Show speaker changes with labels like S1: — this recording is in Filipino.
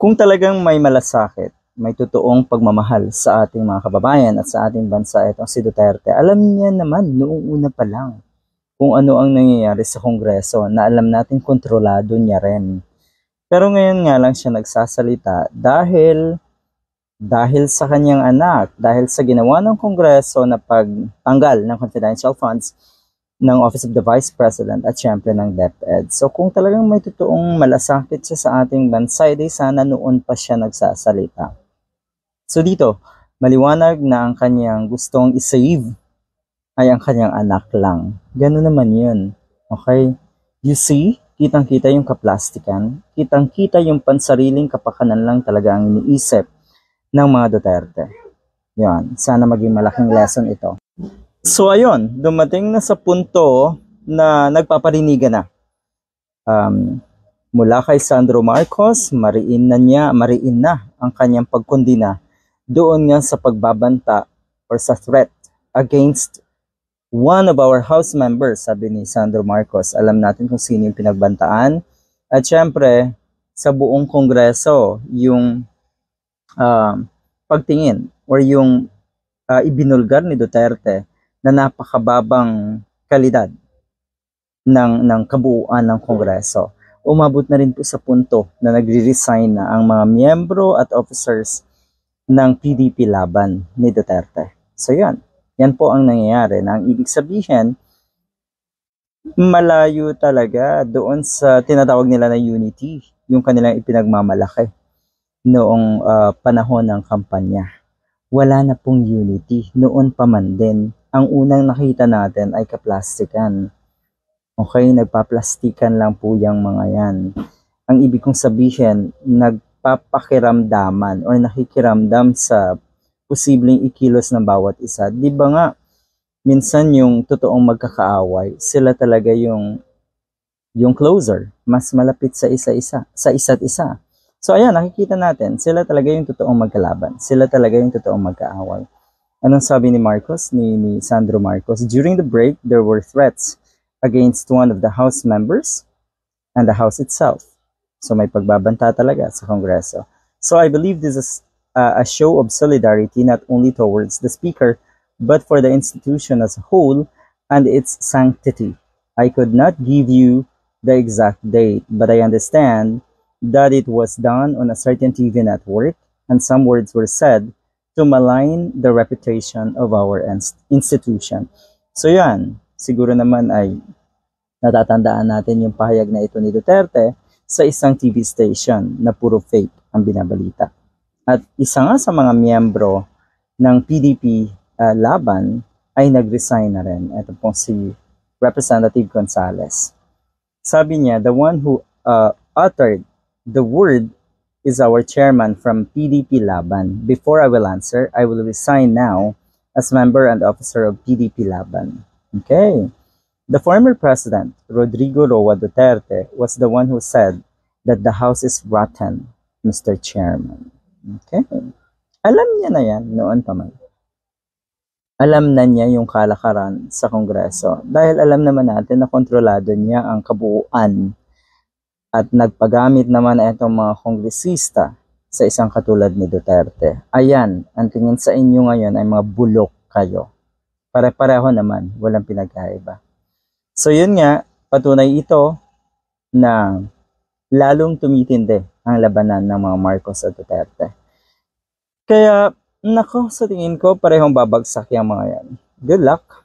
S1: Kung talagang may malasakit, may totoong pagmamahal sa ating mga kababayan at sa ating bansa itong si Duterte, alam niya naman noong una pa lang kung ano ang nangyayari sa Kongreso na alam natin kontrolado niya rin. Pero ngayon nga lang siya nagsasalita dahil sa kanyang anak, dahil sa ginawa ng Kongreso na pagtanggal ng confidential funds ng Office of the Vice President at syempre ng DepEd. So kung talagang may totoong malasakit siya sa ating bansa, edi sana noon pa siya nagsasalita. So dito, maliwanag na ang kanyang gustong isave ay ang kanyang anak lang. Ganun naman yun. Okay? You see, kitang-kita yung kaplastikan, kitang-kita yung pansariling kapakanan lang talaga ang iniisip ng mga Duterte. Yan, sana maging malaking lesson ito. So ayun, dumating na sa punto na nagpaparinigan na. Mula kay Sandro Marcos, mariin na ang kanyang pagkondina doon nga sa pagbabanta or sa threat against one of our House members, sabi ni Sandro Marcos. Alam natin kung sino yung pinagbantaan. At syempre, sa buong Kongreso, yung pagtingin or yung ibinulgar ni Duterte na napakababang kalidad ng kabuuan ng Kongreso. Umabot na rin po sa punto na nagre-resign na ang mga miyembro at officers ng PDP laban ni Duterte. So yan po ang nangyayari na ang ibig sabihin, malayo talaga doon sa tinatawag nila na unity, yung kanilang ipinagmamalaki noong panahon ng kampanya. Wala na pong unity, noon pa man din. Ang unang nakita natin ay kaplastikan. Okay, nagpaplastikan lang po yung mga yan. Ang ibig kong sabihin, nagpapakiramdaman or nakikiramdam sa posibleng ikilos ng bawat isa. Di ba nga, minsan yung totoong magkakaaway, sila talaga yung closer, mas malapit sa isa't isa. So ayan, nakikita natin, sila talaga yung totoong magkalaban. Sila talaga yung totoong magkaaway. Anong sabi ni Marcos, ni Sandro Marcos? During the break, there were threats against one of the House members and the House itself. So may pagbabanta talaga sa Kongreso. So I believe this is a show of solidarity not only towards the Speaker, but for the institution as a whole and its sanctity. I could not give you the exact date, but I understand that it was done on a certain TV network and some words were said to malign the reputation of our institution. So yan, siguro naman ay natatandaan natin yung pahayag na ito ni Duterte sa isang TV station na puro fake ang binabalita. At isa nga sa mga miyembro ng PDP laban ay nag-resign na rin. Ito pong si Representative Gonzales. Sabi niya, the one who uttered the word is our chairman from PDP Laban. Before I will answer, I will resign now as member and officer of PDP Laban. Okay. The former president, Rodrigo Roa Duterte, was the one who said that the house is rotten, Mr. Chairman. Okay. Alam niya na yan noon pa man. Alam na niya yung kalakaran sa Kongreso dahil alam naman natin na kontrolado niya ang kabuuan at nagpagamit naman itong mga kongresista sa isang katulad ni Duterte. Ayan, ang tingin sa inyo ngayon ay mga bulok kayo. Pare-pareho naman, walang pinagkaiba. So yun nga, patunay ito na lalong tumitindi ang labanan ng mga Marcos at Duterte. Kaya, nako, sa tingin ko, parehong babagsak yung mga yan. Good luck!